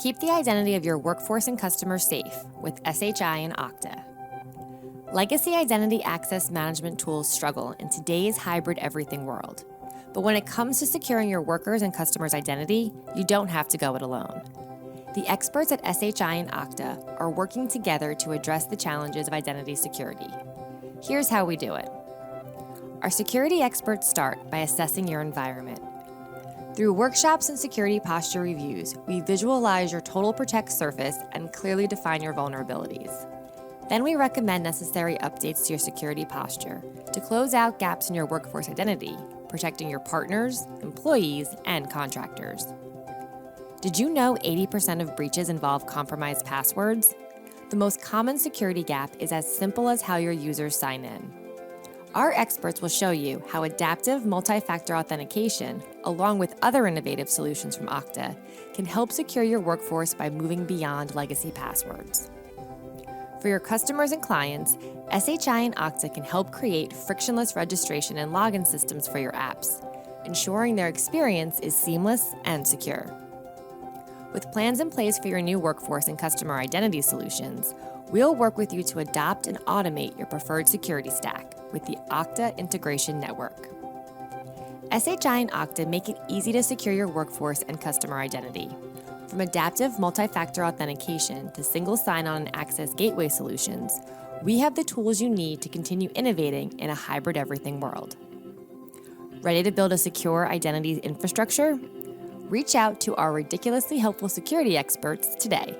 Keep the identity of your workforce and customers safe with SHI and Okta. Legacy identity access management tools struggle in today's hybrid everything world. But when it comes to securing your workers' and customers' identity, you don't have to go it alone. The experts at SHI and Okta are working together to address the challenges of identity security. Here's how we do it. Our security experts start by assessing your environment. Through workshops and security posture reviews, we visualize your total protect surface and clearly define your vulnerabilities. Then we recommend necessary updates to your security posture to close out gaps in your workforce identity, protecting your partners, employees, and contractors. Did you know 80% of breaches involve compromised passwords? The most common security gap is as simple as how your users sign in. Our experts will show you how Adaptive Multifactor Authentication, along with other innovative solutions from Okta, can help secure your workforce by moving beyond legacy passwords. For your customers and clients, SHI and Okta can help create frictionless registration and login systems for your apps, ensuring their experience is seamless and secure. With plans in place for your new workforce and customer identity solutions, we'll work with you to adopt and automate your preferred security stack with the Okta Integration Network. SHI and Okta make it easy to secure your workforce and customer identity. From adaptive multi-factor authentication to single sign-on and access gateway solutions, we have the tools you need to continue innovating in a hybrid everything world. Ready to build a secure identity infrastructure? Reach out to our ridiculously helpful security experts today.